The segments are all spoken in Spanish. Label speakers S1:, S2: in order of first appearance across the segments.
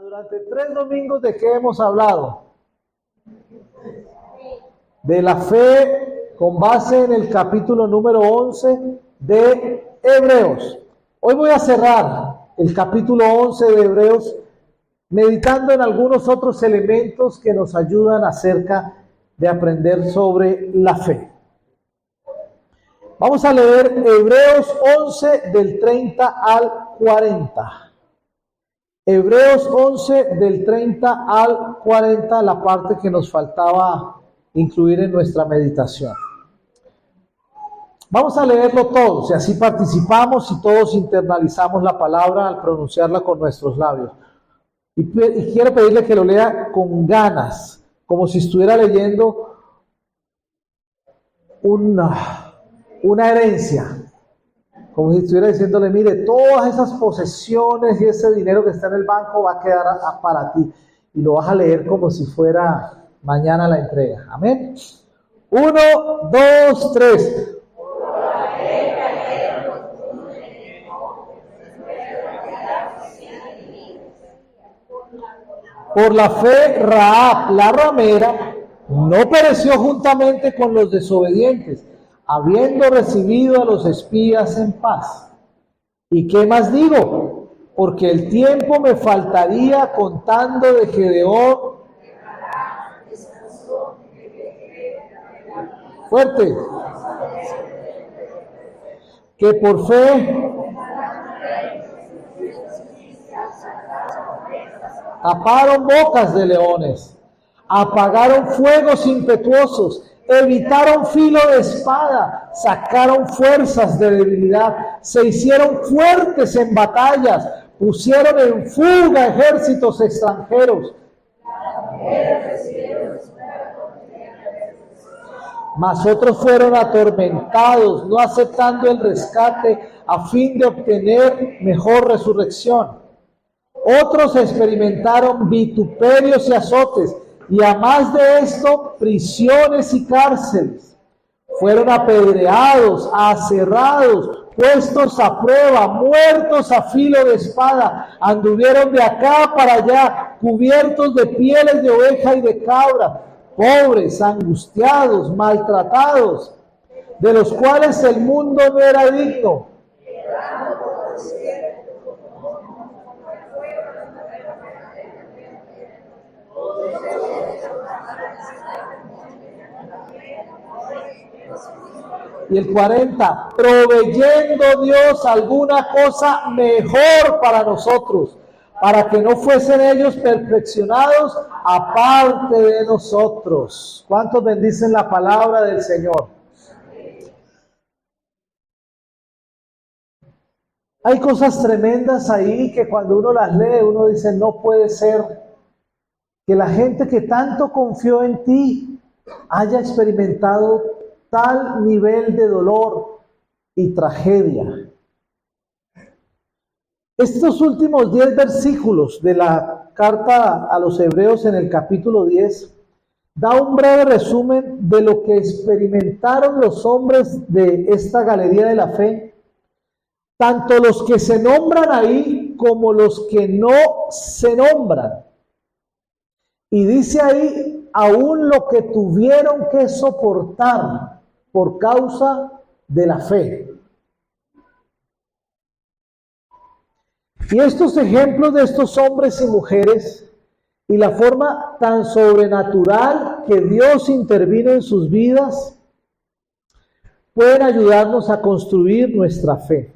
S1: Durante 3 domingos, ¿de qué hemos hablado? De la fe con base en el capítulo número 11 de Hebreos. Hoy voy a cerrar el capítulo 11 de Hebreos meditando en algunos otros elementos que nos ayudan acerca de aprender sobre la fe. Vamos a leer Hebreos 11 del 30 al 40. Hebreos 11 del 30 al 40, la parte que nos faltaba incluir en nuestra meditación. Vamos a leerlo todos y así participamos y todos internalizamos la palabra al pronunciarla con nuestros labios. Y quiero pedirle que lo lea con ganas, como si estuviera leyendo una herencia. Como si estuviera diciéndole, mire, todas esas posesiones y ese dinero que está en el banco va a quedar para ti. Y lo vas a leer como si fuera mañana la entrega. Amén. 1, 2, 3. Por la fe, Rahab, la ramera, no pereció juntamente con los desobedientes, habiendo recibido a los espías en paz. ¿Y qué más digo? Porque el tiempo me faltaría contando de Gedeón. Fuerte. Que por fe taparon bocas de leones, apagaron fuegos impetuosos, evitaron filo de espada, sacaron fuerzas de debilidad, se hicieron fuertes en batallas, pusieron en fuga ejércitos extranjeros. Mas otros fueron atormentados, no aceptando el rescate a fin de obtener mejor resurrección. Otros experimentaron vituperios y azotes, y a más de esto, prisiones y cárceles. Fueron apedreados, aserrados, puestos a prueba, muertos a filo de espada. Anduvieron de acá para allá, cubiertos de pieles de oveja y de cabra, pobres, angustiados, maltratados, de los cuales el mundo no era digno. Y el 40, proveyendo Dios alguna cosa mejor para nosotros, para que no fuesen ellos perfeccionados aparte de nosotros. ¿Cuántos bendicen la palabra del Señor? Hay cosas tremendas ahí que cuando uno las lee, uno dice, no puede ser que la gente que tanto confió en ti haya experimentado tal nivel de dolor y tragedia. Estos últimos 10 versículos de la carta a los Hebreos en el capítulo 10 da un breve resumen de lo que experimentaron los hombres de esta galería de la fe, tanto los que se nombran ahí como los que no se nombran. Y dice ahí, aún lo que tuvieron que soportar por causa de la fe. Y estos ejemplos de estos hombres y mujeres y la forma tan sobrenatural que Dios intervino en sus vidas pueden ayudarnos a construir nuestra fe.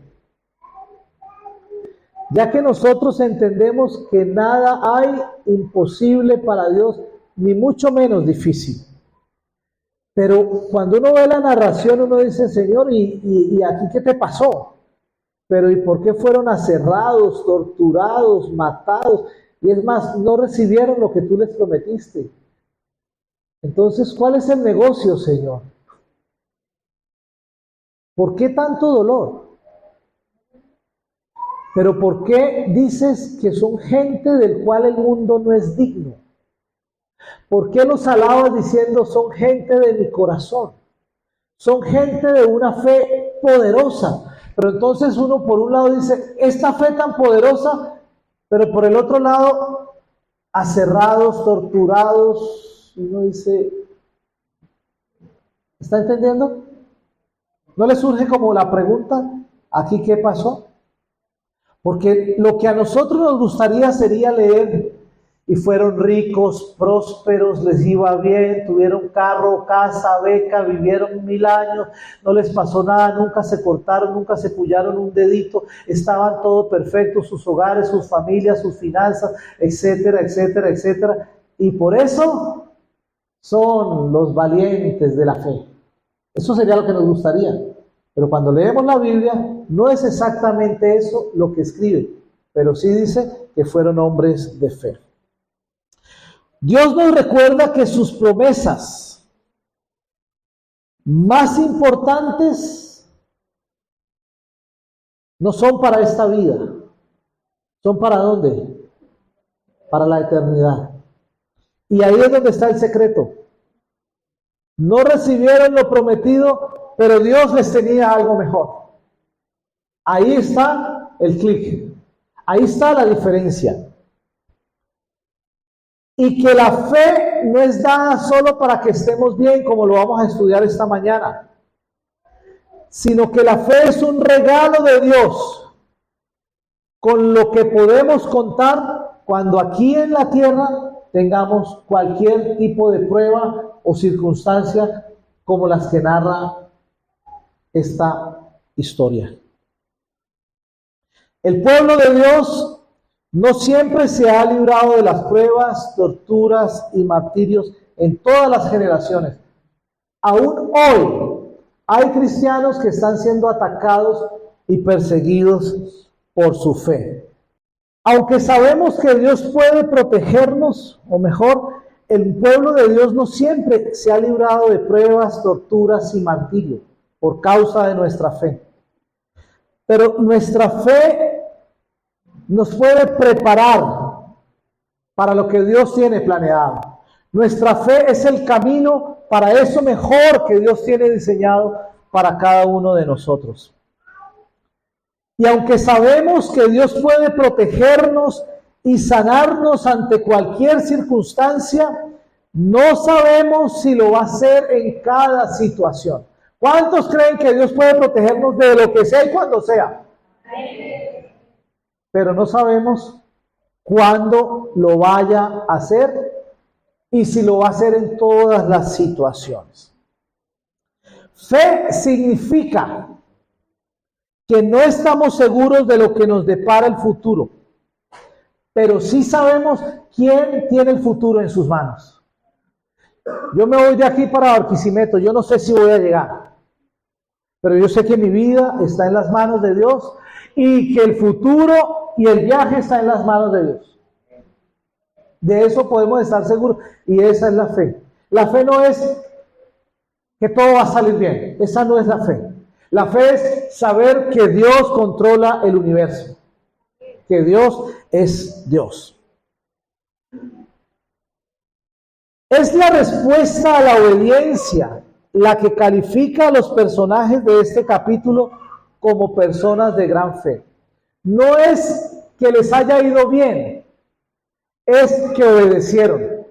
S1: Ya que nosotros entendemos que nada hay imposible para Dios, ni mucho menos difícil. Pero cuando uno ve la narración, uno dice, Señor, ¿y aquí qué te pasó? Pero ¿y por qué fueron aserrados, torturados, matados? Y es más, no recibieron lo que tú les prometiste. Entonces, ¿cuál es el negocio, Señor? ¿Por qué tanto dolor? Pero ¿por qué dices que son gente del cual el mundo no es digno? ¿Por qué los alabas diciendo son gente de mi corazón? Son gente de una fe poderosa. Pero entonces uno por un lado dice, esta fe tan poderosa, pero por el otro lado aserrados, torturados. Y uno dice, ¿está entendiendo? ¿No le surge como la pregunta, aquí qué pasó? Porque lo que a nosotros nos gustaría sería leer, y fueron ricos, prósperos, les iba bien, tuvieron carro, casa, beca, vivieron 1000 años, no les pasó nada, nunca se cortaron, nunca se pullaron un dedito, estaban todo perfecto, sus hogares, sus familias, sus finanzas, etcétera, etcétera, etcétera. Y por eso son los valientes de la fe. Eso sería lo que nos gustaría. Pero cuando leemos la Biblia, no es exactamente eso lo que escribe, pero sí dice que fueron hombres de fe. Dios nos recuerda que sus promesas más importantes no son para esta vida. ¿Son para dónde? Para la eternidad. Y ahí es donde está el secreto. No recibieron lo prometido, pero Dios les tenía algo mejor. Ahí está el clic. Ahí está la diferencia. Y que la fe no es dada solo para que estemos bien, como lo vamos a estudiar esta mañana, sino que la fe es un regalo de Dios, con lo que podemos contar cuando aquí en la tierra tengamos cualquier tipo de prueba o circunstancia como las que narra esta historia. El pueblo de Dios no siempre se ha librado de las pruebas, torturas y martirios en todas las generaciones. Aún hoy hay cristianos que están siendo atacados y perseguidos por su fe. Aunque sabemos que Dios puede protegernos, o mejor, el pueblo de Dios no siempre se ha librado de pruebas, torturas y martirios por causa de nuestra fe. Pero nuestra fe nos puede preparar para lo que Dios tiene planeado. Nuestra fe es el camino para eso mejor que Dios tiene diseñado para cada uno de nosotros. Y aunque sabemos que Dios puede protegernos y sanarnos ante cualquier circunstancia, no sabemos si lo va a hacer en cada situación. ¿Cuántos creen que Dios puede protegernos de lo que sea y cuando sea? Pero no sabemos cuándo lo vaya a hacer y si lo va a hacer en todas las situaciones. Fe significa que no estamos seguros de lo que nos depara el futuro, pero sí sabemos quién tiene el futuro en sus manos. Yo me voy de aquí para Barquisimeto, yo no sé si voy a llegar, pero yo sé que mi vida está en las manos de Dios y que el futuro y el viaje está en las manos de Dios. De eso podemos estar seguros y esa es la fe. La fe no es que todo va a salir bien, esa no es la fe. La fe es saber que Dios controla el universo, que Dios es Dios. Es la respuesta a la obediencia la que califica a los personajes de este capítulo como personas de gran fe. No es que les haya ido bien, es que obedecieron.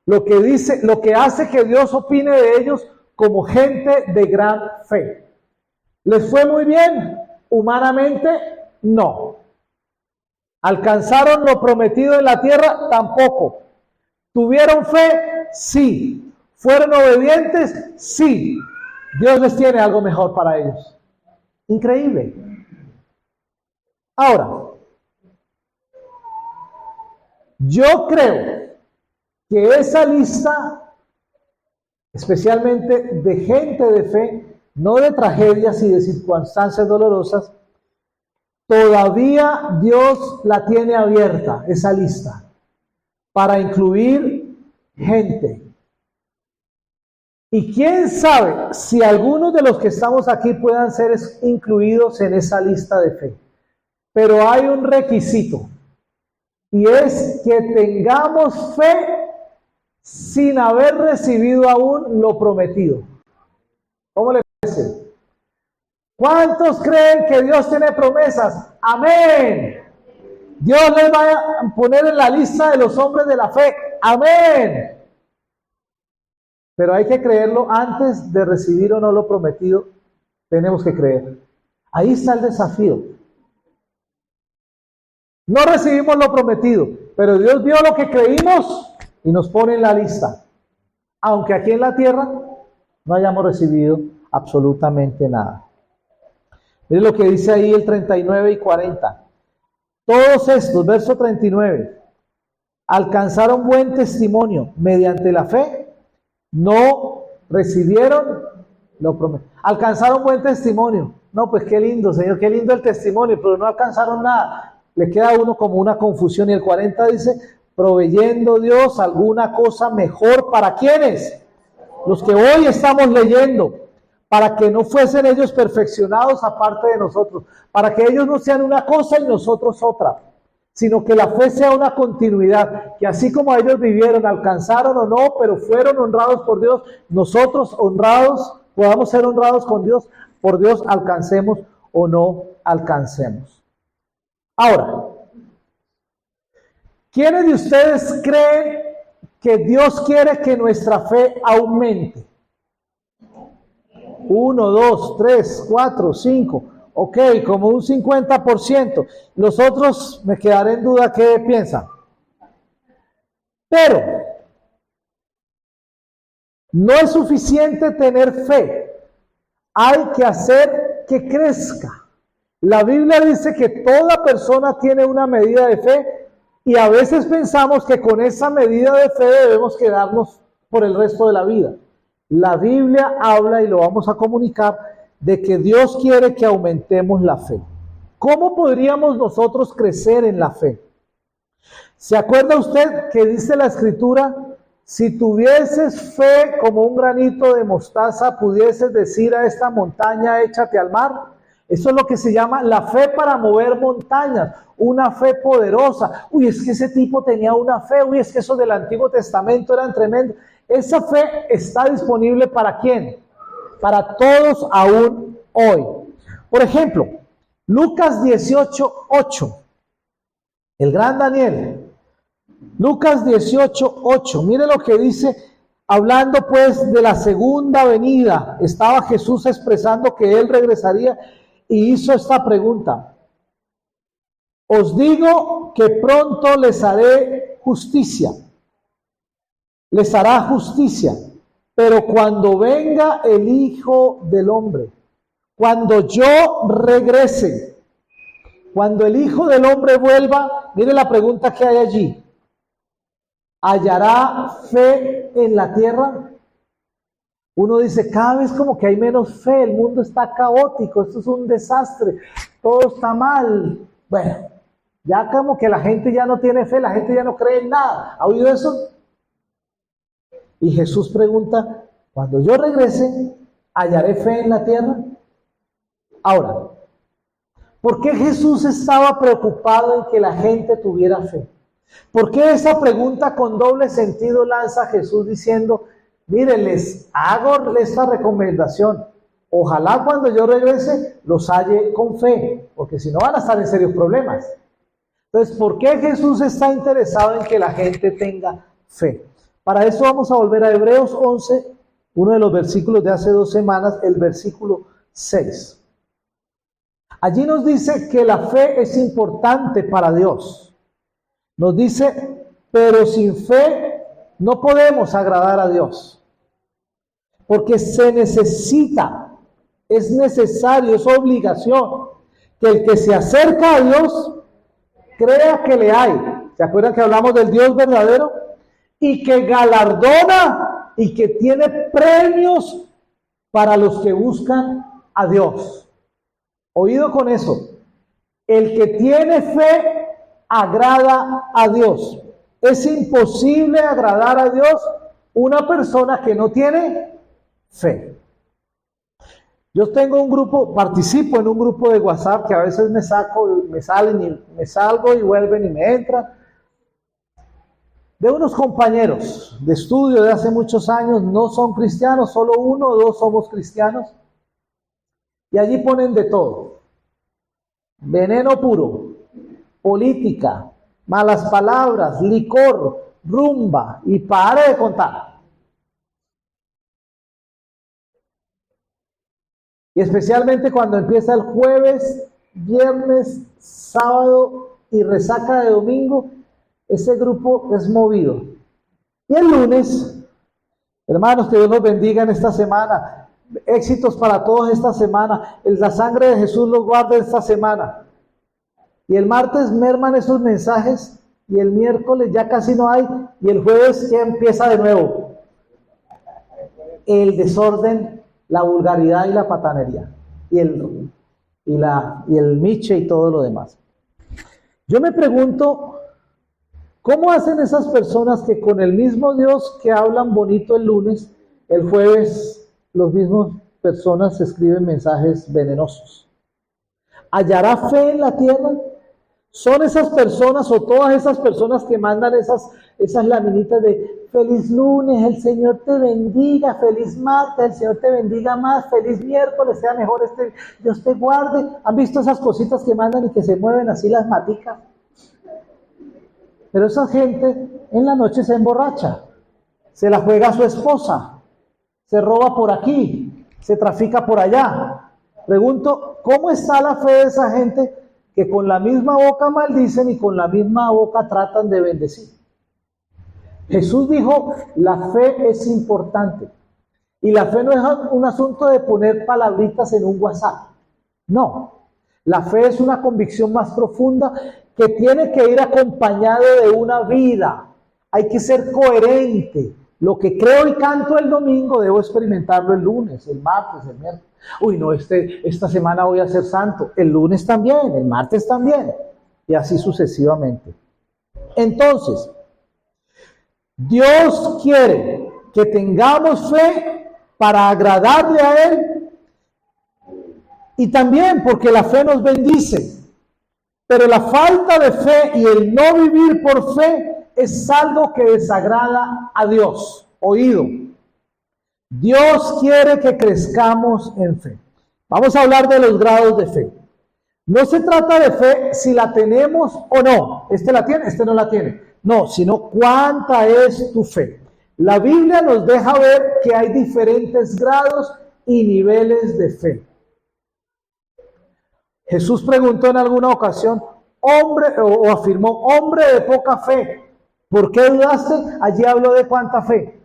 S1: Lo que hace que Dios opine de ellos como gente de gran fe. ¿Les fue muy bien? Humanamente, no. ¿Alcanzaron lo prometido en la tierra? Tampoco. ¿Tuvieron fe? Sí. ¿Fueron obedientes? Sí. Dios les tiene algo mejor para ellos. Increíble. Ahora, yo creo que esa lista, especialmente de gente de fe, no de tragedias y de circunstancias dolorosas, todavía Dios la tiene abierta, esa lista, para incluir gente. Y quién sabe si algunos de los que estamos aquí puedan ser incluidos en esa lista de fe. Pero hay un requisito, y es que tengamos fe sin haber recibido aún lo prometido. ¿Cómo le parece? ¿Cuántos creen que Dios tiene promesas? Amén. Dios les va a poner en la lista de los hombres de la fe. Amén. Pero hay que creerlo antes de recibir o no lo prometido. Tenemos que creer. Ahí está el desafío. No recibimos lo prometido, pero Dios vio lo que creímos y nos pone en la lista. Aunque aquí en la tierra no hayamos recibido absolutamente nada. Miren lo que dice ahí el 39 y 40. Todos estos, verso 39, alcanzaron buen testimonio mediante la fe, no recibieron lo prometido. Alcanzaron buen testimonio. No, pues qué lindo, Señor, qué lindo el testimonio, pero no alcanzaron nada. Le queda a uno como una confusión. Y el 40 dice, proveyendo Dios alguna cosa mejor para quienes, los que hoy estamos leyendo, para que no fuesen ellos perfeccionados aparte de nosotros, para que ellos no sean una cosa y nosotros otra, sino que la fe sea una continuidad, que así como ellos vivieron, alcanzaron o no, pero fueron honrados por Dios, nosotros honrados, podamos ser honrados con Dios, por Dios alcancemos o no alcancemos. Ahora, ¿quiénes de ustedes creen que Dios quiere que nuestra fe aumente? 1, 2, 3, 4, 5. Ok, como un 50%. Los otros me quedaré en duda qué piensan. Pero no es suficiente tener fe. Hay que hacer que crezca. La Biblia dice que toda persona tiene una medida de fe y a veces pensamos que con esa medida de fe debemos quedarnos por el resto de la vida. La Biblia habla, y lo vamos a comunicar, de que Dios quiere que aumentemos la fe. ¿Cómo podríamos nosotros crecer en la fe? ¿Se acuerda usted que dice la Escritura? Si tuvieses fe como un granito de mostaza, pudieses decir a esta montaña, échate al mar. Eso es lo que se llama la fe para mover montañas, una fe poderosa. Uy, es que ese tipo tenía una fe, uy, es que esos del Antiguo Testamento eran tremendos. Esa fe está disponible ¿para quién? Para todos aún hoy. Por ejemplo, Lucas 18:8, el gran Daniel. Lucas 18:8, mire lo que dice, hablando pues de la segunda venida. Estaba Jesús expresando que él regresaría y hizo esta pregunta. Os digo que pronto les haré justicia. Les hará justicia, pero cuando venga el Hijo del Hombre, cuando yo regrese, cuando el Hijo del Hombre vuelva, mire la pregunta que hay allí. ¿Hallará fe en la tierra? Uno dice, cada vez como que hay menos fe, el mundo está caótico, esto es un desastre, todo está mal. Bueno, ya como que la gente ya no tiene fe, la gente ya no cree en nada. ¿Ha oído eso? Y Jesús pregunta, cuando yo regrese, ¿hallaré fe en la tierra? Ahora, ¿por qué Jesús estaba preocupado en que la gente tuviera fe? ¿Por qué esa pregunta con doble sentido lanza Jesús diciendo, miren, les hago esta recomendación, ojalá cuando yo regrese los halle con fe, porque si no van a estar en serios problemas? Entonces, ¿por qué Jesús está interesado en que la gente tenga fe? Para eso vamos a volver a Hebreos 11, uno de los versículos de hace 2 semanas, el versículo 6. Allí nos dice que la fe es importante para Dios. Nos dice, pero sin fe no podemos agradar a Dios. Porque se necesita, es necesario, es obligación, que el que se acerca a Dios crea que le hay. ¿Se acuerdan que hablamos del Dios verdadero? Y que galardona y que tiene premios para los que buscan a Dios. Oído con eso. El que tiene fe agrada a Dios. Es imposible agradar a Dios una persona que no tiene fe. Yo tengo un grupo, participo en un grupo de WhatsApp que a veces me salen y me salgo y vuelven y me entran. De unos compañeros de estudio de hace muchos años, no son cristianos, solo 1 o 2 somos cristianos. Y allí ponen de todo. Veneno puro. política, malas palabras, licor, rumba y pare de contar. Y especialmente cuando empieza el jueves, viernes, sábado y resaca de domingo, ese grupo es movido. Y el lunes, hermanos, que Dios nos bendiga en esta semana. Éxitos para todos esta semana. La sangre de Jesús los guarde esta semana. Y el martes merman esos mensajes y el miércoles ya casi no hay y el jueves ya empieza de nuevo. El desorden, la vulgaridad y la patanería. Y el miche y todo lo demás. Yo me pregunto, ¿cómo hacen esas personas que con el mismo Dios que hablan bonito el lunes, el jueves los mismos personas escriben mensajes venenosos? ¿Hallará fe en la tierra? ¿Son esas personas o todas esas personas que mandan esas laminitas de feliz lunes, el Señor te bendiga, feliz martes, el Señor te bendiga más, feliz miércoles, sea mejor Dios te guarde? ¿Han visto esas cositas que mandan y que se mueven así las maticas? Pero esa gente en la noche se emborracha, se la juega a su esposa, se roba por aquí, se trafica por allá. Pregunto, ¿cómo está la fe de esa gente que con la misma boca maldicen y con la misma boca tratan de bendecir? Jesús dijo, la fe es importante. Y la fe no es un asunto de poner palabritas en un WhatsApp. No, la fe es una convicción más profunda que tiene que ir acompañado de una vida. Hay que ser coherente. Lo que creo y canto el domingo, debo experimentarlo el lunes, el martes, el miércoles. Uy, no, esta semana voy a ser santo. El lunes también, el martes también. Y así sucesivamente. Entonces, Dios quiere que tengamos fe para agradarle a Él. Y también porque la fe nos bendice. Pero la falta de fe y el no vivir por fe es algo que desagrada a Dios. Oído. Dios quiere que crezcamos en fe. Vamos a hablar de los grados de fe. No se trata de fe si la tenemos o no. Este la tiene, este no la tiene. No, sino cuánta es tu fe. La Biblia nos deja ver que hay diferentes grados y niveles de fe. Jesús preguntó en alguna ocasión, o afirmó, hombre de poca fe, ¿por qué dudaste? Allí habló de cuánta fe,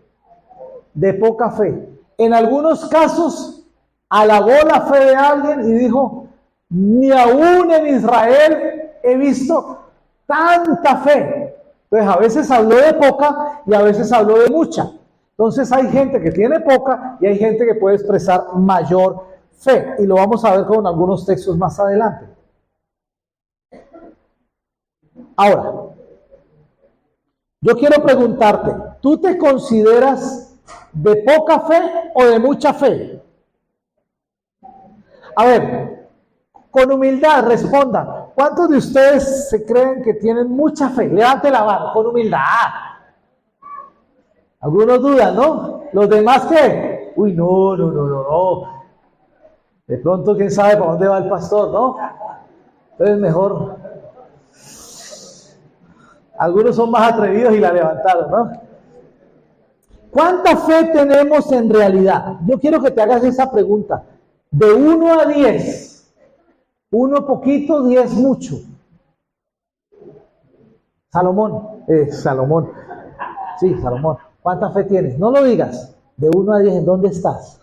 S1: de poca fe. En algunos casos alabó la fe de alguien y dijo, ni aún en Israel he visto tanta fe. Entonces a veces habló de poca y a veces habló de mucha. Entonces hay gente que tiene poca y hay gente que puede expresar mayor fe, y lo vamos a ver con algunos textos más adelante. Ahora, yo quiero preguntarte, ¿tú te consideras de poca fe o de mucha fe? A ver, con humildad respondan, ¿cuántos de ustedes se creen que tienen mucha fe? Levante la mano, con humildad. Algunos dudan, ¿no? ¿Los demás qué? Uy, no. De pronto, quién sabe para dónde va el pastor, ¿no? Entonces mejor. Algunos son más atrevidos y la levantaron, ¿no? ¿Cuánta fe tenemos en realidad? Yo quiero que te hagas esa pregunta. De 1 a 10. 1 poquito, 10 mucho. Salomón. Sí, Salomón. ¿Cuánta fe tienes? No lo digas. De 1 a 10, ¿en dónde estás?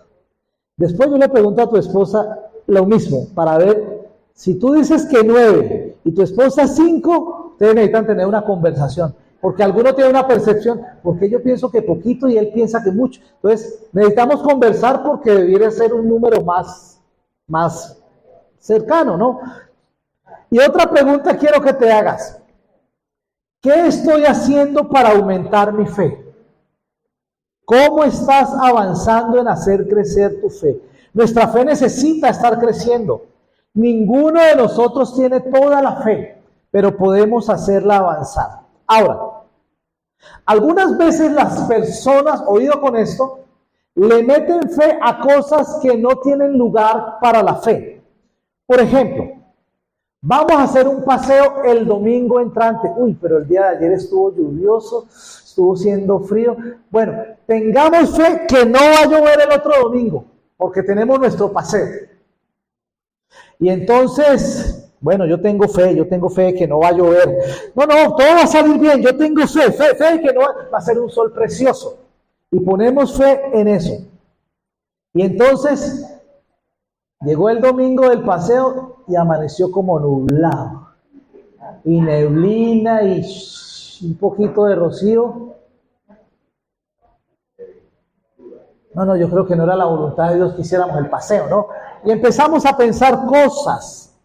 S1: Después yo le pregunto a tu esposa lo mismo, para ver, si tú dices que 9 y tu esposa 5, ustedes necesitan tener una conversación, porque alguno tiene una percepción, porque yo pienso que poquito y él piensa que mucho. Entonces necesitamos conversar porque debiera ser un número más cercano, ¿no? Y otra pregunta quiero que te hagas. ¿Qué estoy haciendo para aumentar mi fe? ¿Cómo estás avanzando en hacer crecer tu fe? Nuestra fe necesita estar creciendo. Ninguno de nosotros tiene toda la fe, pero podemos hacerla avanzar. Ahora, algunas veces las personas, oído con esto, le meten fe a cosas que no tienen lugar para la fe. Por ejemplo, Vamos a hacer un paseo el domingo entrante. Uy, pero el día de ayer estuvo lluvioso, estuvo siendo frío. Bueno, tengamos fe que no va a llover el otro domingo, porque tenemos nuestro paseo. Y entonces, bueno, yo tengo fe que no va a llover. No, todo va a salir bien, yo tengo fe que no va a ser un sol precioso. Y ponemos fe en eso. Y entonces, llegó el domingo del paseo y amaneció como nublado. Y neblina y un poquito de rocío. No, yo creo que no era la voluntad de Dios que hiciéramos el paseo, ¿no? Y empezamos a pensar cosas.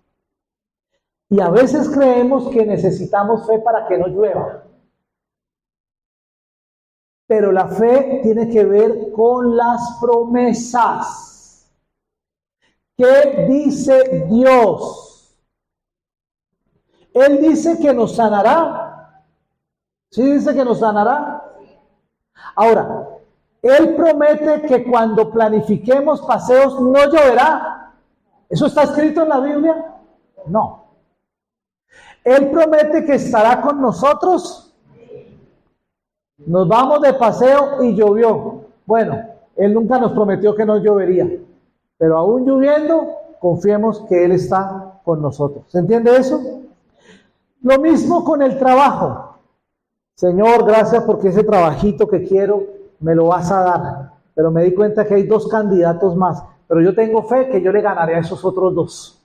S1: Y a veces creemos que necesitamos fe para que no llueva. Pero la fe tiene que ver con las promesas. ¿Qué dice Dios? Él dice que nos sanará. ¿Sí dice que nos sanará? Ahora, Él promete que cuando planifiquemos paseos no lloverá. ¿Eso está escrito en la Biblia? No. Él promete que estará con nosotros. Nos vamos de paseo y llovió. Bueno, Él nunca nos prometió que no llovería. Pero aún lloviendo, confiemos que Él está con nosotros. ¿Se entiende eso? Lo mismo con el trabajo. Señor, gracias porque ese trabajito que quiero me lo vas a dar. Pero me di cuenta que hay 2 candidatos más. Pero yo tengo fe que yo le ganaré a esos otros 2.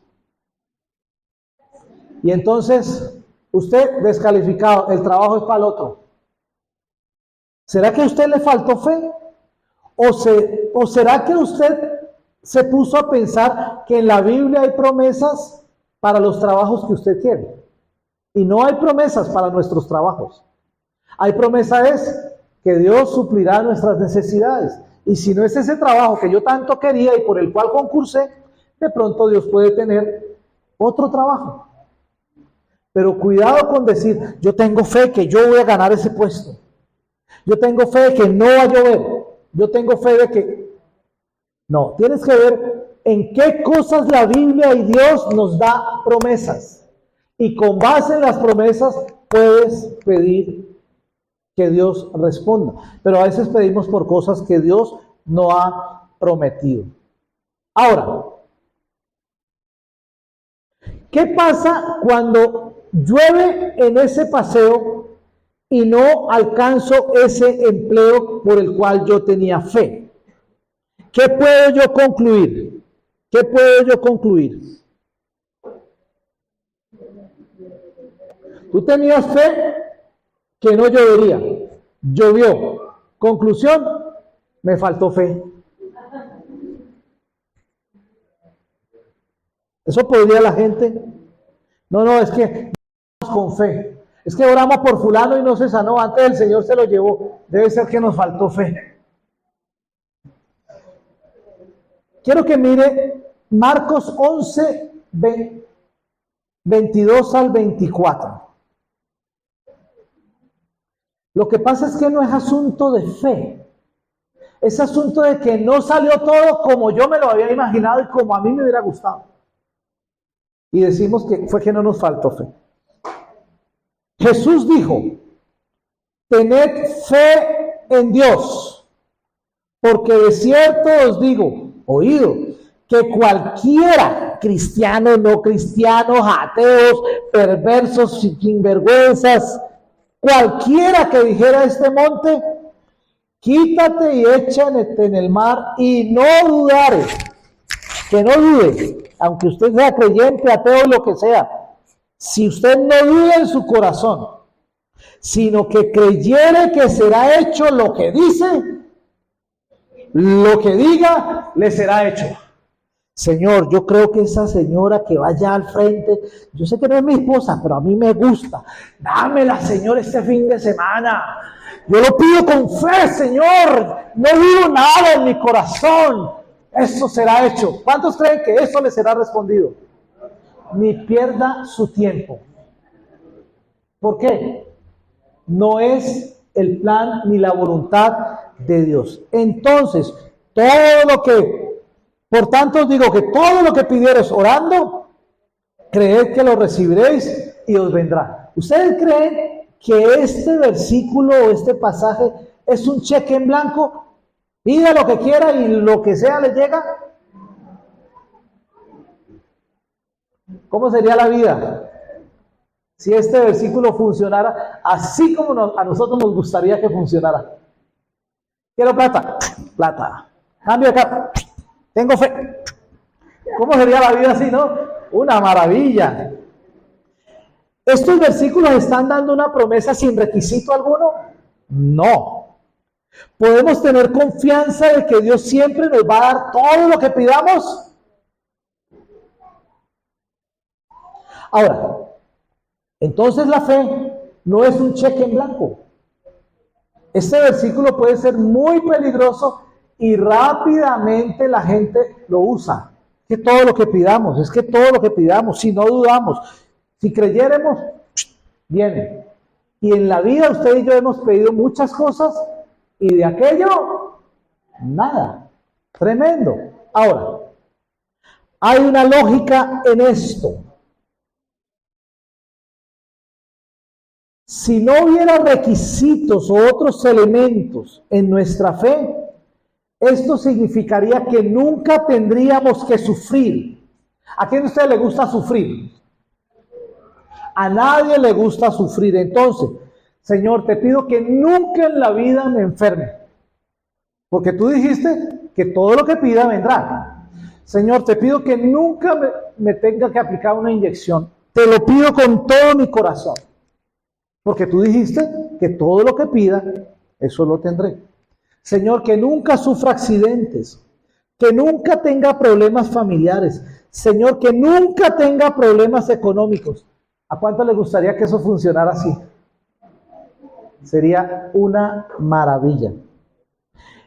S1: Y entonces, usted descalificado, el trabajo es para el otro. ¿Será que a usted le faltó fe? ¿O será que usted se puso a pensar que en la Biblia hay promesas para los trabajos que usted quiere? Y no hay promesas para nuestros trabajos. Hay promesas que Dios suplirá nuestras necesidades. Y si no es ese trabajo que yo tanto quería y por el cual concursé, de pronto Dios puede tener otro trabajo. Pero cuidado con decir, yo tengo fe que yo voy a ganar ese puesto. Yo tengo fe de que no va a llover. Yo tengo fe de que... No, tienes que ver en qué cosas la Biblia y Dios nos da promesas. Y con base en las promesas puedes pedir que Dios responda. Pero a veces pedimos por cosas que Dios no ha prometido. Ahora, ¿qué pasa cuando llueve en ese paseo y no alcanzo ese empleo por el cual yo tenía fe? ¿Qué puedo yo concluir? ¿Qué puedo yo concluir? Tú tenías fe que no llovería. Llovió. Conclusión, me faltó fe. ¿Eso podría la gente? No, es que con fe. Es que oramos por fulano y no se sanó. Antes el Señor se lo llevó. Debe ser que nos faltó fe. Quiero que mire Marcos 11, 22 al 24. Lo que pasa es que no es asunto de fe. Es asunto de que no salió todo como yo me lo había imaginado y como a mí me hubiera gustado. Y decimos que fue que no nos faltó fe. Jesús dijo, tened fe en Dios, porque de cierto os digo, oído, que cualquiera, cristianos, no cristianos, ateos, perversos, sinvergüenzas, cualquiera que dijera a este monte, quítate y échate en el mar, y no dudare, que no dude, aunque usted sea creyente, ateo, lo que sea. Si usted no duda en su corazón, sino que creyere que será hecho lo que dice, lo que diga, le será hecho. Señor, yo creo que esa señora que vaya al frente, yo sé que no es mi esposa, pero a mí me gusta. Dámela, Señor, este fin de semana. Yo lo pido con fe, Señor. No digo nada en mi corazón. Eso será hecho. ¿Cuántos creen que eso le será respondido? Ni pierda su tiempo. ¿Por qué? No es el plan ni la voluntad de Dios. Entonces, por tanto os digo que todo lo que pidieres orando, creed que lo recibiréis y os vendrá. ¿Ustedes creen que este versículo o este pasaje es un cheque en blanco? Pida lo que quiera y lo que sea le llega. ¿Cómo sería la vida si este versículo funcionara así como a nosotros nos gustaría que funcionara? Quiero plata, plata. Cambio de carro, tengo fe. ¿Cómo sería la vida así, no? Una maravilla. ¿Estos versículos están dando una promesa sin requisito alguno? No. ¿Podemos tener confianza de que Dios siempre nos va a dar todo lo que pidamos? Ahora, entonces la fe no es un cheque en blanco. Este versículo puede ser muy peligroso y rápidamente la gente lo usa. Que todo lo que pidamos, es que todo lo que pidamos, si no dudamos, si creyéremos, viene. Y en la vida usted y yo hemos pedido muchas cosas y de aquello, nada. Tremendo. Ahora, hay una lógica en esto. Si no hubiera requisitos o otros elementos en nuestra fe, esto significaría que nunca tendríamos que sufrir. ¿A quién de ustedes le gusta sufrir? A nadie le gusta sufrir. Entonces, Señor, te pido que nunca en la vida me enferme. Porque tú dijiste que todo lo que pida vendrá. Señor, te pido que nunca me tenga que aplicar una inyección. Te lo pido con todo mi corazón. Porque tú dijiste que todo lo que pida, eso lo tendré. Señor, que nunca sufra accidentes, que nunca tenga problemas familiares, Señor, que nunca tenga problemas económicos. ¿A cuánto le gustaría que eso funcionara así? Sería una maravilla.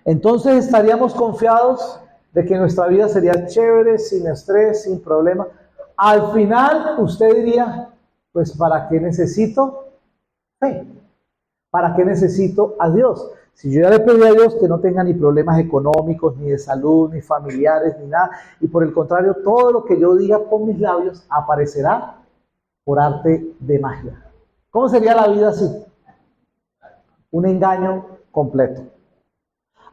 S1: Entonces estaríamos confiados de que nuestra vida sería chévere, sin estrés, sin problema. Al final usted diría, pues ¿para qué necesito fe? ¿Para qué necesito a Dios? Si yo ya le pedí a Dios que no tenga ni problemas económicos, ni de salud, ni familiares, ni nada, y por el contrario, todo lo que yo diga con mis labios aparecerá por arte de magia. ¿Cómo sería la vida así? Un engaño completo.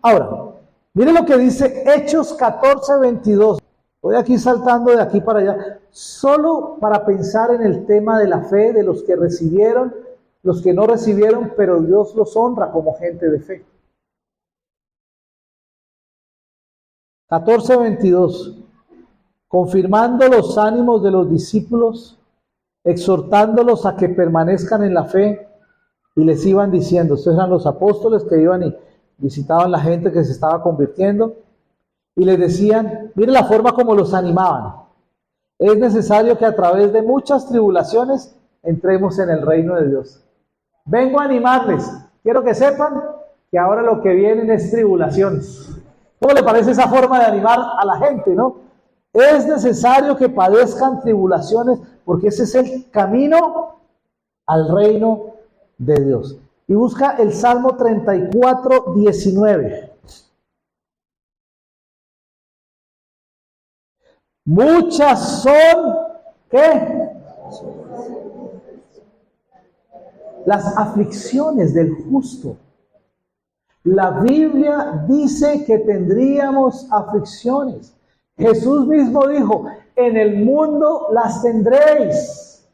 S1: Ahora, mire lo que dice Hechos 14:22. Voy aquí saltando de aquí para allá, solo para pensar en el tema de la fe de los que recibieron, los que no recibieron, pero Dios los honra como gente de fe. 14:22. Confirmando los ánimos de los discípulos, exhortándolos a que permanezcan en la fe, y les iban diciendo, estos eran los apóstoles que iban y visitaban la gente que se estaba convirtiendo, y les decían, mire la forma como los animaban. Es necesario que a través de muchas tribulaciones entremos en el reino de Dios. Vengo a animarles. Quiero que sepan que ahora lo que vienen es tribulaciones. ¿Cómo le parece esa forma de animar a la gente, no? Es necesario que padezcan tribulaciones porque ese es el camino al reino de Dios. Y busca el Salmo 34:19. Muchas son, ¿qué? Las aflicciones del justo. La Biblia dice que tendríamos aflicciones. Jesús mismo dijo, en el mundo las tendréis.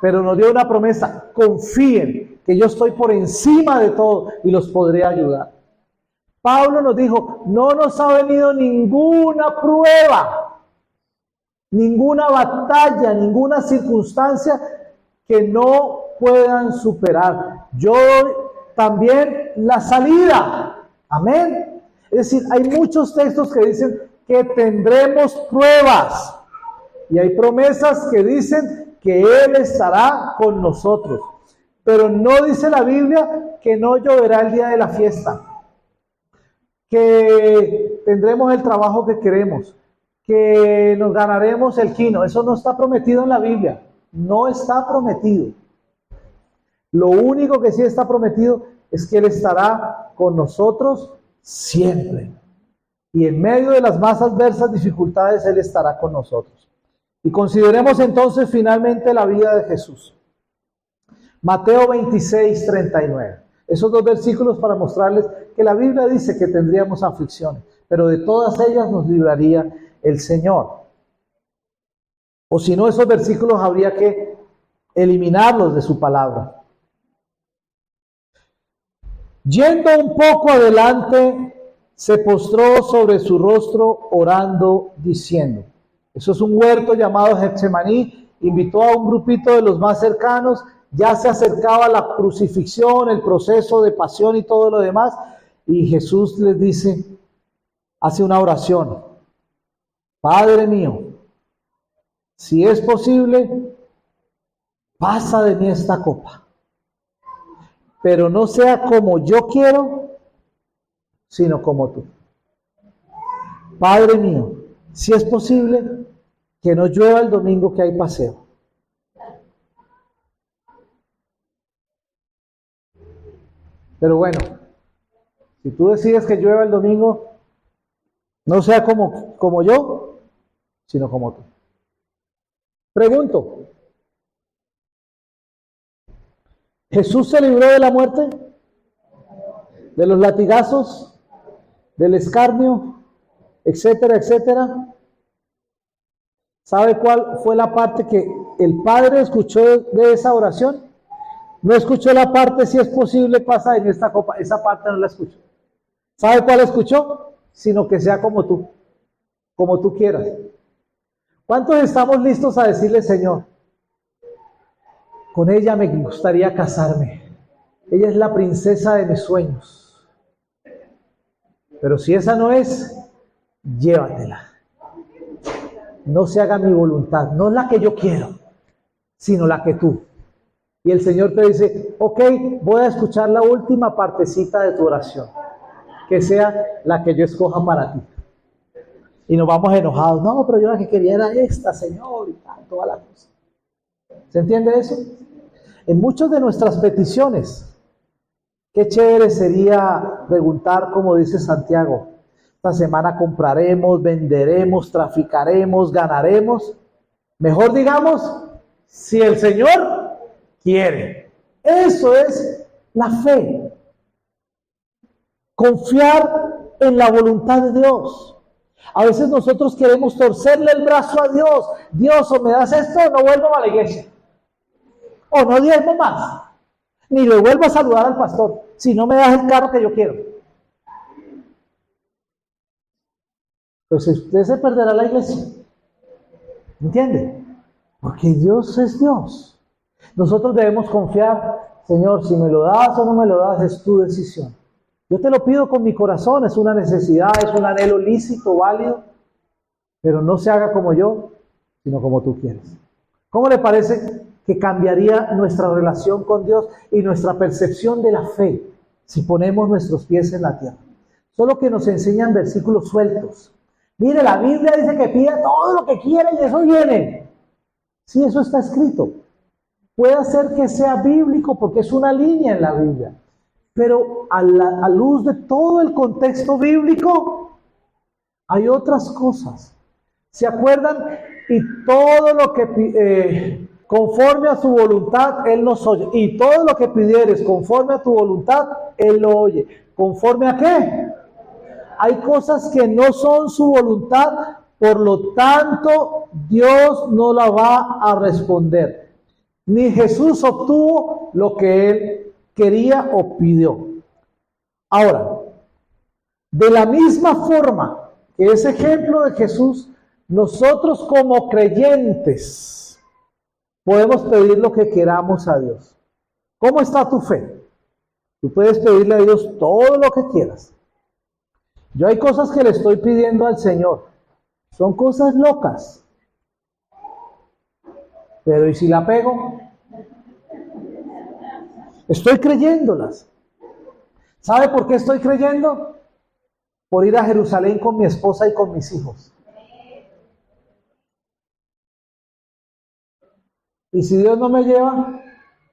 S1: Pero nos dio una promesa, confíen que yo estoy por encima de todo y los podré ayudar. Pablo nos dijo, no nos ha venido ninguna prueba, ninguna batalla, ninguna circunstancia que no puedan superar. Yo también la salida. Amén. Es decir, hay muchos textos que dicen que tendremos pruebas. Y hay promesas que dicen que Él estará con nosotros. Pero no dice la Biblia que no lloverá el día de la fiesta. Que tendremos el trabajo que queremos. Que nos ganaremos el quino. Eso no está prometido en la Biblia. No está prometido. Lo único que sí está prometido es que Él estará con nosotros siempre. Y en medio de las más adversas dificultades, Él estará con nosotros. Y consideremos entonces finalmente la vida de Jesús. Mateo 26, 39. Esos dos versículos para mostrarles que la Biblia dice que tendríamos aflicciones, pero de todas ellas nos libraría el Señor. O si no, esos versículos habría que eliminarlos de su palabra. Yendo un poco adelante, se postró sobre su rostro orando, diciendo. Eso es un huerto llamado Getsemaní. Invitó a un grupito de los más cercanos. Ya se acercaba la crucifixión, el proceso de pasión y todo lo demás. Y Jesús les dice, hace una oración. Padre mío, si es posible, pasa de mí esta copa. Pero no sea como yo quiero, sino como tú. Padre mío, si es posible, que no llueva el domingo que hay paseo. Pero bueno, si tú decides que llueva el domingo, no sea como yo, sino como tú. Pregunto, ¿Jesús se libró de la muerte? ¿De los latigazos? ¿Del escarnio? Etcétera, etcétera. ¿Sabe cuál fue la parte que el Padre escuchó de esa oración? No escuchó la parte, si es posible, pasa en esta copa. Esa parte no la escuchó. ¿Sabe cuál escuchó? Sino que sea como tú quieras. ¿Cuántos estamos listos a decirle, Señor, con ella me gustaría casarme? Ella es la princesa de mis sueños. Pero si esa no es, llévatela. No se haga mi voluntad, no la que yo quiero, sino la que tú. Y el Señor te dice, ok, voy a escuchar la última partecita de tu oración, que sea la que yo escoja para ti. Y nos vamos enojados, no, pero yo la que quería era esta, Señor, y tal, toda la cosa. ¿Se entiende eso? En muchas de nuestras peticiones, qué chévere sería preguntar, como dice Santiago, esta semana compraremos, venderemos, traficaremos, ganaremos. Mejor digamos, si el Señor quiere. Eso es la fe. Confiar en la voluntad de Dios. A veces nosotros queremos torcerle el brazo a Dios. Dios, o me das esto o no vuelvo a la iglesia. O no diezmo más. Ni le vuelvo a saludar al pastor. Si no me das el carro que yo quiero. Pues usted se perderá la iglesia. ¿Entiende? Porque Dios es Dios. Nosotros debemos confiar, Señor, si me lo das o no me lo das, es tu decisión. Yo te lo pido con mi corazón, es una necesidad, es un anhelo lícito, válido, pero no se haga como yo, sino como tú quieres. ¿Cómo le parece que cambiaría nuestra relación con Dios y nuestra percepción de la fe si ponemos nuestros pies en la tierra? Solo que nos enseñan versículos sueltos. Mire, la Biblia dice que pida todo lo que quiera y eso viene. Sí, eso está escrito. Puede ser que sea bíblico porque es una línea en la Biblia. Pero a luz de todo el contexto bíblico, hay otras cosas. ¿Se acuerdan? Y todo lo que conforme a su voluntad, Él nos oye. Y todo lo que pidieres conforme a tu voluntad, Él lo oye. ¿Conforme a qué? Hay cosas que no son su voluntad, por lo tanto, Dios no la va a responder. Ni Jesús obtuvo lo que Él quería o pidió. Ahora, de la misma forma que ese ejemplo de Jesús, nosotros como creyentes podemos pedir lo que queramos a Dios. ¿Cómo está tu fe? Tú puedes pedirle a Dios todo lo que quieras. Yo hay cosas que le estoy pidiendo al Señor. Son cosas locas. Pero ¿y si la pego? Estoy creyéndolas. ¿Sabe por qué estoy creyendo? Por ir a Jerusalén con mi esposa y con mis hijos. Y si Dios no me lleva,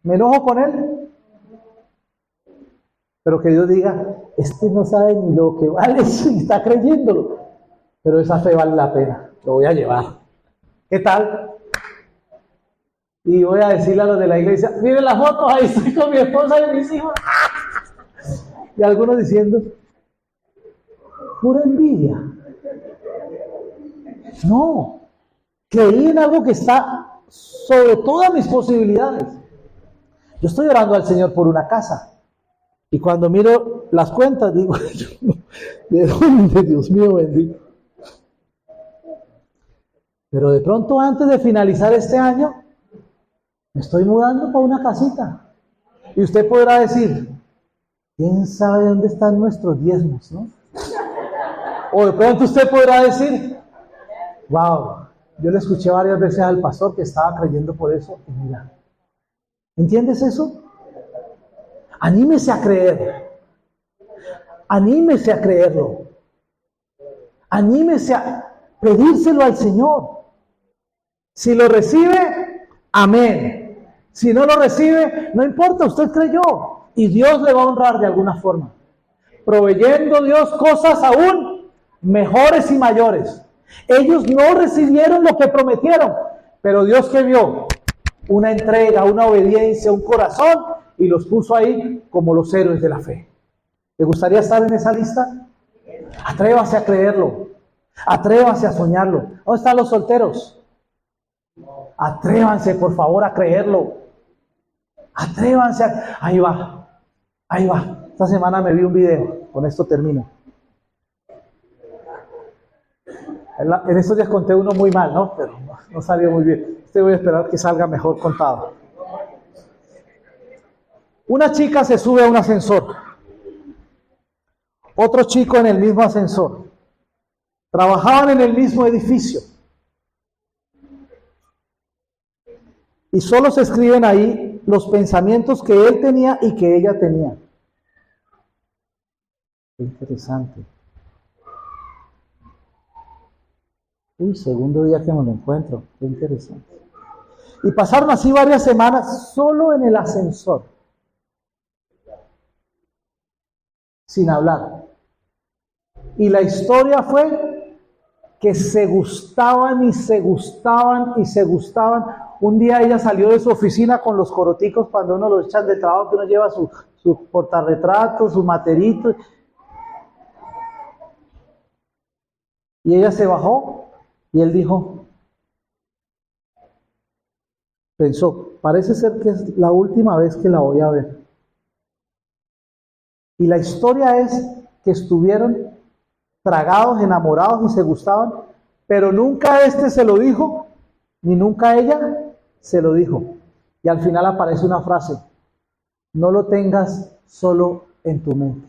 S1: ¿me enojo con Él? Pero que Dios diga, este no sabe ni lo que vale, si está creyéndolo. Pero esa fe vale la pena, lo voy a llevar. ¿Qué tal? Y voy a decirle a los de la iglesia, miren las fotos, ahí estoy con mi esposa y mis hijos. Y algunos diciendo, pura envidia. No, creí en algo que está sobre todas mis posibilidades. Yo estoy orando al Señor por una casa. Y cuando miro las cuentas, digo, ¿de dónde, Dios mío bendito? Pero de pronto, antes de finalizar este año, me estoy mudando para una casita. Y usted podrá decir, ¿quién sabe dónde están nuestros diezmos, no? O de pronto usted podrá decir, wow, yo le escuché varias veces al pastor que estaba creyendo por eso. Y mira, ¿entiendes eso? Anímese a creer. Anímese a creerlo. Anímese a pedírselo al Señor. Si lo recibe, amén. Si no lo recibe, no importa, usted creyó. Y Dios le va a honrar de alguna forma. Proveyendo Dios cosas aún mejores y mayores. Ellos no recibieron lo que prometieron. Pero Dios, ¿qué vio? Una entrega, una obediencia, un corazón. Y los puso ahí como los héroes de la fe. ¿Le gustaría estar en esa lista? Atrévase a creerlo. Atrévase a soñarlo. ¿Dónde están los solteros? Atrévanse, por favor, a creerlo. Atrévanse a... Ahí va. Ahí va. Esta semana me vi un video. Con esto termino. En estos días conté uno muy mal, ¿no? Pero no salió muy bien. Voy a esperar que salga mejor contado. Una chica se sube a un ascensor. Otro chico en el mismo ascensor. Trabajaban en el mismo edificio. Y solo se escriben ahí los pensamientos que él tenía y que ella tenía. Qué interesante. Uy, segundo día que me lo encuentro. Qué interesante. Y pasaron así varias semanas solo en el ascensor. Sin hablar. Y la historia fue que se gustaban y se gustaban y se gustaban. Un día ella salió de su oficina con los coroticos cuando uno los echan de trabajo, que uno lleva su portarretrato, su materito. Y ella se bajó y él dijo, pensó, parece ser que es la última vez que la voy a ver. Y la historia es que estuvieron tragados, enamorados y se gustaban, pero nunca este se lo dijo, ni nunca ella se lo dijo. Y al final aparece una frase, no lo tengas solo en tu mente.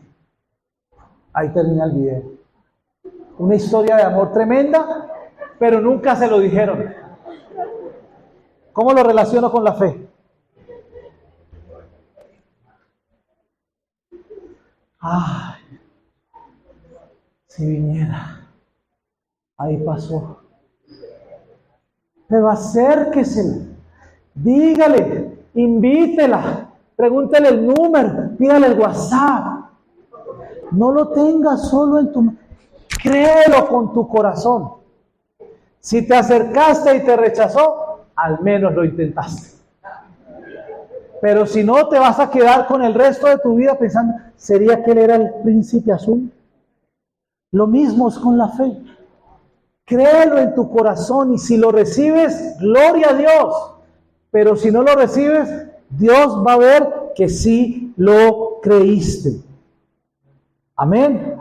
S1: Ahí termina el video. Una historia de amor tremenda, pero nunca se lo dijeron. ¿Cómo lo relaciono con la fe? Ay, si viniera, ahí pasó. Pero acérquese, dígale, invítela, pregúntele el número, pídale el WhatsApp. No lo tengas solo en tu... Créelo con tu corazón. Si te acercaste y te rechazó, al menos lo intentaste. Pero si no, te vas a quedar con el resto de tu vida pensando, ¿sería que él era el príncipe azul? Lo mismo es con la fe. Créelo en tu corazón y si lo recibes, gloria a Dios. Pero si no lo recibes, Dios va a ver que sí lo creíste. Amén.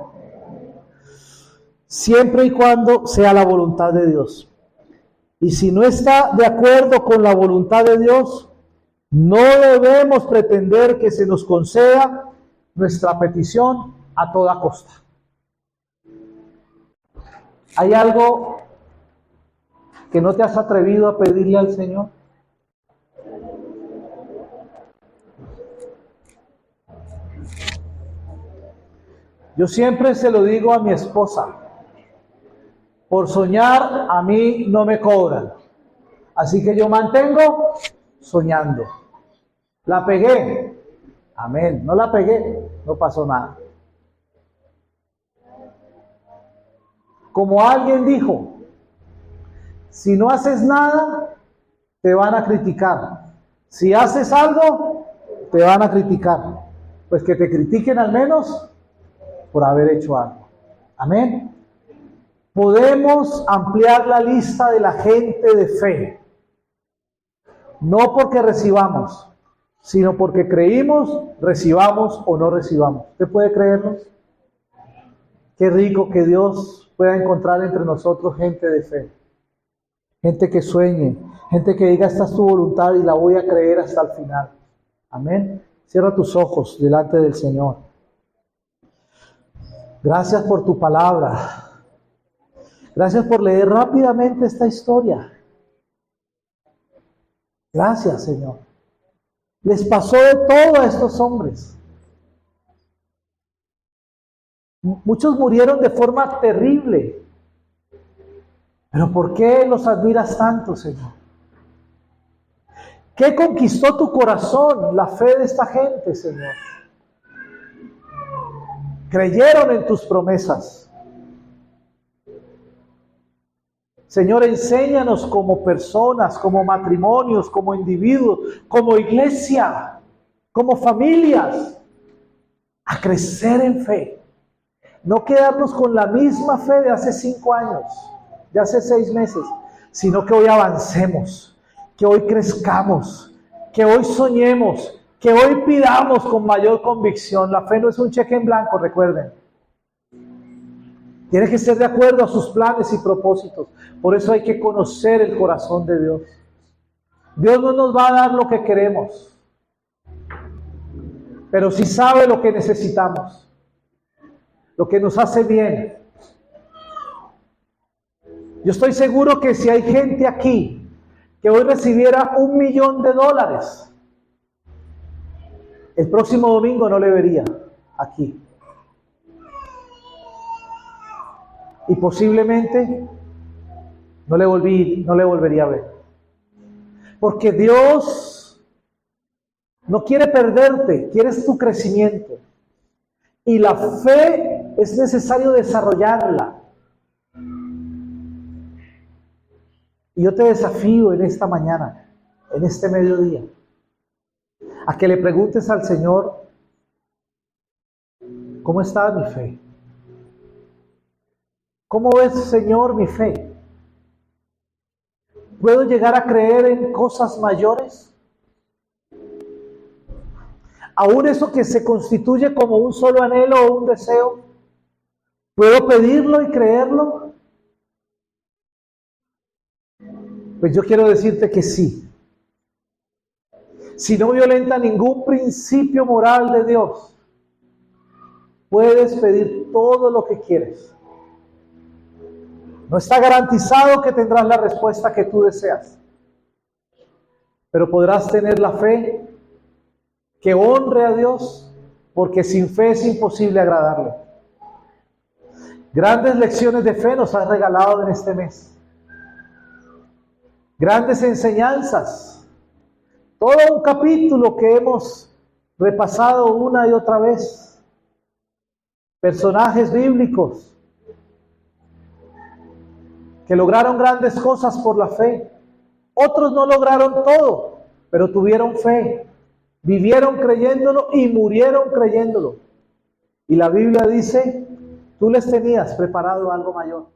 S1: Siempre y cuando sea la voluntad de Dios. Y si no está de acuerdo con la voluntad de Dios, no debemos pretender que se nos conceda nuestra petición a toda costa. ¿Hay algo que no te has atrevido a pedirle al Señor? Yo siempre se lo digo a mi esposa. Por soñar a mí no me cobran. Así que yo mantengo soñando. ¿La pegué? Amén. ¿No la pegué? No pasó nada. Como alguien dijo, Si no haces nada, te van a criticar. Si haces algo, te van a criticar. Pues que te critiquen al menos por haber hecho algo. Amén. Podemos ampliar la lista de la gente de fe. No porque recibamos, sino porque creímos, recibamos o no recibamos. ¿Usted puede creerlo? Qué rico que Dios pueda encontrar entre nosotros gente de fe. Gente que sueñe, gente que diga, esta es tu voluntad y la voy a creer hasta el final. Amén. Cierra tus ojos delante del Señor. Gracias por tu palabra. Gracias por leer rápidamente esta historia. Gracias, Señor. Les pasó de todo a estos hombres. Muchos murieron de forma terrible. Pero ¿por qué los admiras tanto, Señor? ¿Qué conquistó tu corazón? La fe de esta gente, Señor. Creyeron en tus promesas. Señor, enséñanos como personas, como matrimonios, como individuos, como iglesia, como familias, a crecer en fe. No quedarnos con la misma fe de hace 5 años, de hace 6 meses, sino que hoy avancemos, que hoy crezcamos, que hoy soñemos, que hoy pidamos con mayor convicción. La fe no es un cheque en blanco, recuerden. Tiene que ser de acuerdo a sus planes y propósitos. Por eso hay que conocer el corazón de Dios. Dios no nos va a dar lo que queremos, pero sí sabe lo que necesitamos, lo que nos hace bien. Yo estoy seguro que si hay gente aquí que hoy recibiera $1.000.000, el próximo domingo no le vería aquí. Y posiblemente no le volvería a ver. Porque Dios no quiere perderte, quiere tu crecimiento. Y la fe es necesario desarrollarla. Y yo te desafío en esta mañana, en este mediodía, a que le preguntes al Señor, ¿cómo está mi fe? ¿Cómo ves, Señor, mi fe? ¿Puedo llegar a creer en cosas mayores? ¿Aún eso que se constituye como un solo anhelo o un deseo? ¿Puedo pedirlo y creerlo? Pues yo quiero decirte que sí. Si no violenta ningún principio moral de Dios, puedes pedir todo lo que quieres. No está garantizado que tendrás la respuesta que tú deseas, pero podrás tener la fe que honre a Dios, porque sin fe es imposible agradarle. Grandes lecciones de fe nos has regalado en este mes. Grandes enseñanzas. Todo un capítulo que hemos repasado una y otra vez. Personajes bíblicos que lograron grandes cosas por la fe. Otros no lograron todo, pero tuvieron fe, vivieron creyéndolo y murieron creyéndolo. Y la Biblia dice, tú les tenías preparado algo mayor.